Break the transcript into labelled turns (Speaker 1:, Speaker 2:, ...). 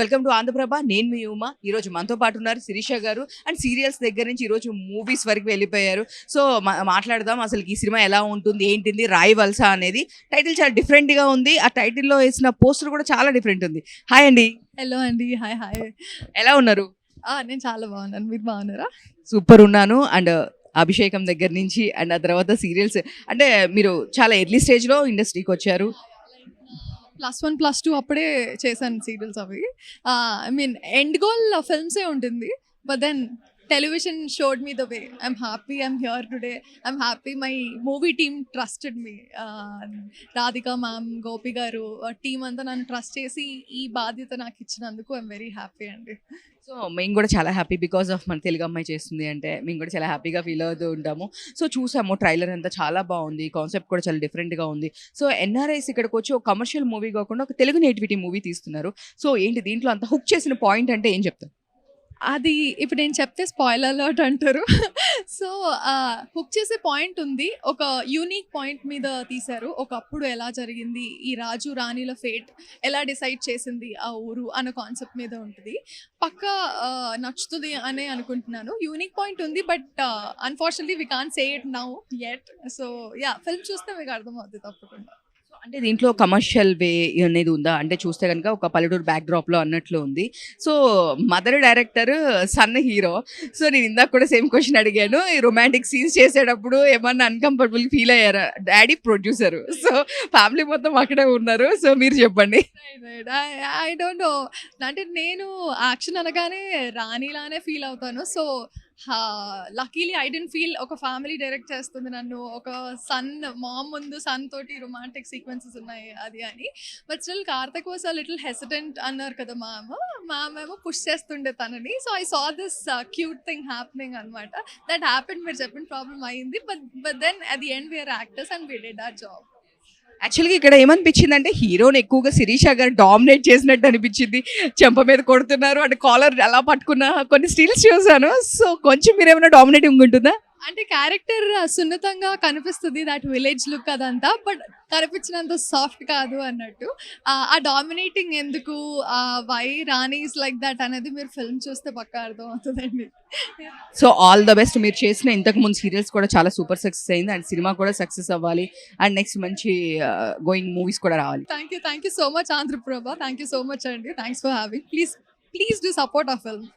Speaker 1: Welcome to Andhraprabha. నేను మీ ఉమా. ఈరోజు మనతో పాటు ఉన్నారు శిరీష గారు. అండ్ సీరియల్స్ దగ్గర నుంచి ఈరోజు మూవీస్ వరకు వెళ్ళిపోయారు. సో మాట్లాడదాం అసలు ఈ సినిమా ఎలా ఉంటుంది, ఏంటింది, రాయి వలస అనేది. టైటిల్ చాలా డిఫరెంట్గా ఉంది. ఆ టైటిల్లో వేసిన పోస్టర్ కూడా చాలా డిఫరెంట్ ఉంది. హాయ్ అండి.
Speaker 2: హలో అండి. Hi hi.
Speaker 1: ఎలా ఉన్నారు?
Speaker 2: నేను చాలా బాగున్నాను. మీరు బాగున్నారా?
Speaker 1: సూపర్ ఉన్నాను. అండ్ అభిషేకం దగ్గర నుంచి అండ్ ఆ తర్వాత సీరియల్స్ అంటే మీరు చాలా ఎర్లీ స్టేజ్లో ఇండస్ట్రీకి వచ్చారు.
Speaker 2: +1 +2 అప్పుడే చేశాను సీరియల్స్ అవి. ఐ మీన్ ఎండ్ గోల్ ఫిల్మ్సే ఉంటుంది. But then television showed me the way. I'm happy I'm here today. I'm happy my movie team trusted me. Radhika ma'am, Gopi garu, team అంతా నన్ను ట్రస్ట్ చేసి ఈ బాధ్యత నాకు ఇచ్చినందుకు ఐఎమ్ వెరీ హ్యాపీ అండి.
Speaker 1: సో మేము కూడా చాలా హ్యాపీ బికాస్ ఆఫ్ మన తెలుగు అమ్మాయి చేస్తుంది అంటే మేము కూడా చాలా హ్యాపీగా ఫీల్ అవుతూ ఉంటాము. సో చూసాము ట్రైలర్ అంతా చాలా బాగుంది, కాన్సెప్ట్ కూడా చాలా డిఫరెంట్గా ఉంది. సో ఎన్ఆర్ఐస్ ఇక్కడికి వచ్చి ఒక కమర్షియల్ మూవీ కాకుండా ఒక తెలుగు నేటివిటీ మూవీ తీస్తున్నారు. సో ఏంటి దీంట్లో అంత హుక్ చేసిన పాయింట్ అంటే ఏం చెప్తారు?
Speaker 2: అది ఇప్పుడు నేను చెప్తే స్పాయిలర్ అలర్ట్ అంటారు. సో హుక్ చేసే పాయింట్ ఉంది. ఒక యూనిక్ పాయింట్ మీద తీశారు. ఒకప్పుడు ఎలా జరిగింది, ఈ రాజు రాణిల ఫేట్ ఎలా డిసైడ్ చేసింది ఆ ఊరు అన్న కాన్సెప్ట్ మీద ఉంటుంది. పక్కా నచ్చుతుంది అనే అనుకుంటున్నాను. యూనిక్ పాయింట్ ఉంది, but unfortunately we can't say it now yet. So yeah, film చూస్తే మీకు అర్థమవుతుంది తప్పకుండా.
Speaker 1: అంటే దీంట్లో కమర్షియల్ వే అనేది ఉందా? అంటే చూస్తే కనుక ఒక పల్లెటూరు బ్యాక్ డ్రాప్లో అన్నట్లు ఉంది. So mother director, son hero. So నేను ఇందాక కూడా సేమ్ క్వశ్చన్ అడిగాను. ఈ రొమాంటిక్ సీన్స్ చేసేటప్పుడు ఏమన్నా అన్కంఫర్టబుల్ ఫీల్ అయ్యారా? డాడీ ప్రొడ్యూసర్, సో ఫ్యామిలీ మొత్తం అక్కడే ఉన్నారు. సో మీరు చెప్పండి.
Speaker 2: I don't know. అంటే నేను యాక్షన్ అనగానే రాణిలానే ఫీల్ అవుతాను. So luckily I didn't feel ఒక ఫ్యామిలీ డైరెక్ట్ చేస్తుంది నన్ను, ఒక సన్ మామ్ ముందు సన్ తోటి రొమాంటిక్ సీక్వెన్సెస్ ఉన్నాయి అది అని. But still Karthik was a little hesitant అన్నారు కదా మ్యామ్ ఏమో పుష్ చేస్తుండే తనని. So I saw this cute thing happening అనమాట. దట్ హ్యాపెన్, మీరు చెప్పిన ప్రాబ్లమ్ అయింది. But then at the end we are actors and we did our job.
Speaker 1: యాక్చువల్గా ఇక్కడ ఏమనిపించింది అంటే హీరోని ఎక్కువగా శిరీష గారు డామినేట్ చేసినట్టు అనిపించింది. చెంప మీద కొడుతున్నారు అంటే కాలర్ అలా పట్టుకున్న కొన్ని స్టిల్స్ చూసాను. సో కొంచెం మీరు ఏమైనా డామినేటింగ్ ఉంటుందా?
Speaker 2: అంటే క్యారెక్టర్ సున్నితంగా కనిపిస్తుంది, దట్ విలేజ్ లుక్ అదంతా. బట్ కనిపించినంత సాఫ్ట్ కాదు అన్నట్టు. ఆ డామినేటింగ్ ఎందుకు, వై రాణీస్ లైక్ దట్ అనేది మీరు ఫిల్మ్ చూస్తే పక్కా అర్థం అవుతుందండి.
Speaker 1: So all the best. మీరు చేసిన ఇంతకు ముందు సీరియల్స్ కూడా చాలా సూపర్ సక్సెస్ అయింది అండ్ సినిమా కూడా సక్సెస్ అవ్వాలి అండ్ నెక్స్ట్ మంచి గోయింగ్ మూవీస్ కూడా రావాలి.
Speaker 2: Thank you so much Andhraprabha. Thank you so much అండి. Thanks for having. Please do support our film.